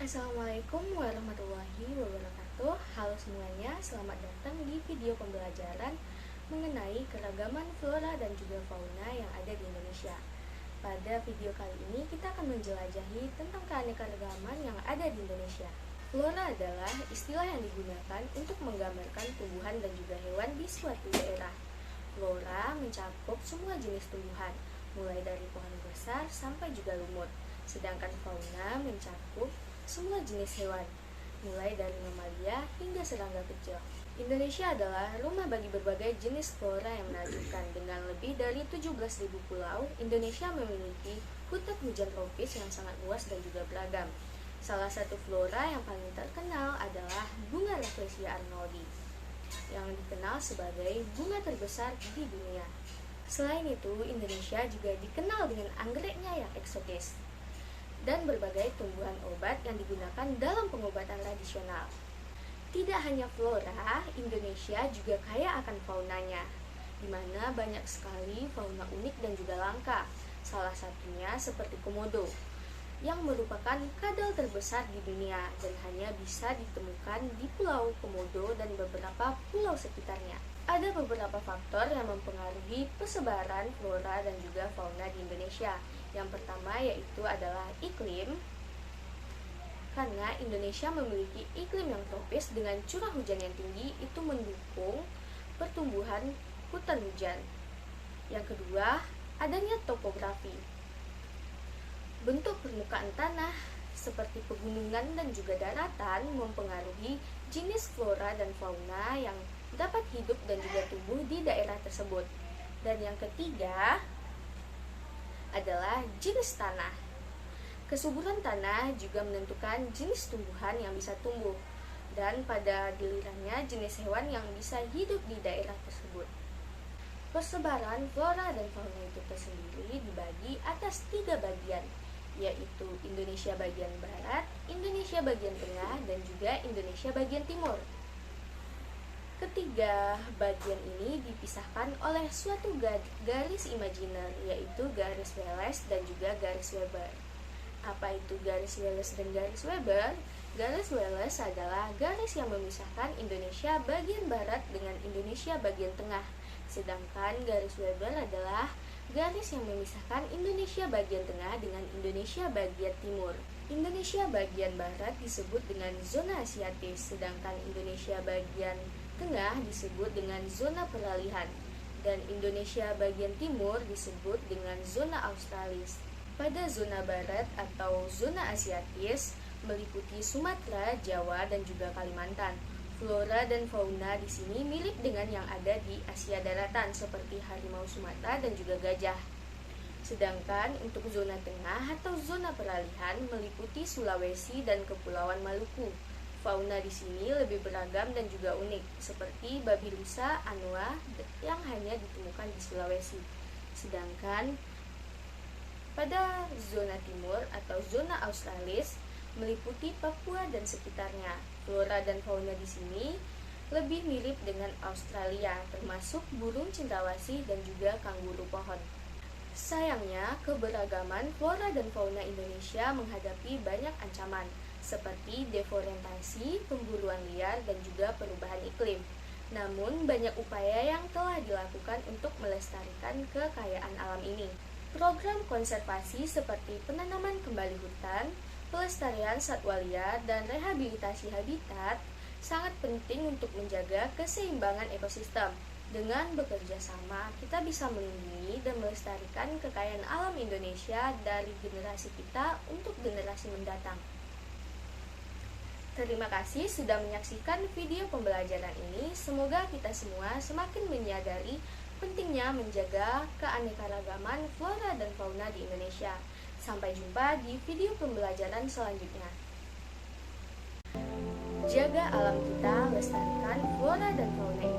Assalamualaikum warahmatullahi wabarakatuh. Halo semuanya, selamat datang di video pembelajaran mengenai keragaman flora dan juga fauna yang ada di Indonesia. Pada video kali ini kita akan menjelajahi tentang keanekaragaman yang ada di Indonesia. Flora adalah istilah yang digunakan untuk menggambarkan tumbuhan dan juga hewan di suatu daerah. Flora mencakup semua jenis tumbuhan, mulai dari pohon besar sampai juga lumut. Sedangkan fauna mencakup semua jenis hewan, mulai dari mamalia hingga serangga kecil. Indonesia adalah rumah bagi berbagai jenis flora yang menakjubkan. Dengan lebih dari 17.000 pulau, Indonesia memiliki hutan hujan tropis yang sangat luas dan juga beragam. Salah satu flora yang paling terkenal adalah bunga Rafflesia arnoldii, yang dikenal sebagai bunga terbesar di dunia. Selain itu, Indonesia juga dikenal dengan anggreknya yang eksotis dan berbagai tumbuhan obat yang digunakan dalam pengobatan tradisional. Tidak hanya flora, Indonesia juga kaya akan faunanya, di mana banyak sekali fauna unik dan juga langka. Salah satunya seperti komodo, yang merupakan kadal terbesar di dunia dan hanya bisa ditemukan di Pulau Komodo dan beberapa pulau sekitarnya. Ada beberapa faktor yang mempengaruhi persebaran flora dan juga fauna di Indonesia. Yang pertama yaitu adalah iklim, karena Indonesia memiliki iklim yang tropis dengan curah hujan yang tinggi, itu mendukung pertumbuhan hutan hujan. Yang kedua, adanya topografi. Bentuk permukaan tanah seperti pegunungan dan juga daratan mempengaruhi jenis flora dan fauna yang dapat hidup dan juga tumbuh di daerah tersebut. Dan yang ketiga adalah jenis tanah. Kesuburan tanah juga menentukan jenis tumbuhan yang bisa tumbuh, dan pada gilirannya jenis hewan yang bisa hidup di daerah tersebut. Persebaran flora dan fauna itu tersendiri dibagi atas 3 bagian, yaitu Indonesia bagian barat, Indonesia bagian tengah, dan juga Indonesia bagian timur. Ketiga bagian ini dipisahkan oleh suatu garis imajiner, yaitu garis Wallace dan juga garis Weber. Apa itu garis Wallace dan garis Weber? Garis Wallace adalah garis yang memisahkan Indonesia bagian barat dengan Indonesia bagian tengah, sedangkan garis Weber adalah garis yang memisahkan Indonesia bagian tengah dengan Indonesia bagian timur. Indonesia bagian barat disebut dengan zona Asiatis, sedangkan Indonesia bagian tengah disebut dengan zona peralihan, dan Indonesia bagian timur disebut dengan zona Australis. Pada zona barat atau zona Asiatis meliputi Sumatera, Jawa, dan juga Kalimantan. Flora dan fauna di sini mirip dengan yang ada di Asia daratan seperti harimau Sumatera dan juga gajah. Sedangkan untuk zona tengah atau zona peralihan meliputi Sulawesi dan Kepulauan Maluku. Fauna di sini lebih beragam dan juga unik, seperti babi rusa anoa yang hanya ditemukan di Sulawesi. Sedangkan pada zona timur atau zona Australis meliputi Papua dan sekitarnya. Flora dan fauna di sini lebih mirip dengan Australia, termasuk burung cendrawasih dan juga kanguru pohon. Sayangnya, keberagaman flora dan fauna Indonesia menghadapi banyak ancaman, seperti deforestasi, pemburuan liar, dan juga perubahan iklim. Namun, banyak upaya yang telah dilakukan untuk melestarikan kekayaan alam ini. Program konservasi seperti penanaman kembali hutan, pelestarian satwa liar, dan rehabilitasi habitat sangat penting untuk menjaga keseimbangan ekosistem. Dengan bekerja sama, kita bisa melindungi dan melestarikan kekayaan alam Indonesia dari generasi kita untuk generasi mendatang. Terima kasih sudah menyaksikan video pembelajaran ini. Semoga kita semua semakin menyadari pentingnya menjaga keanekaragaman flora dan fauna di Indonesia. Sampai jumpa di video pembelajaran selanjutnya. Jaga alam kita, lestarikan flora dan fauna Indonesia.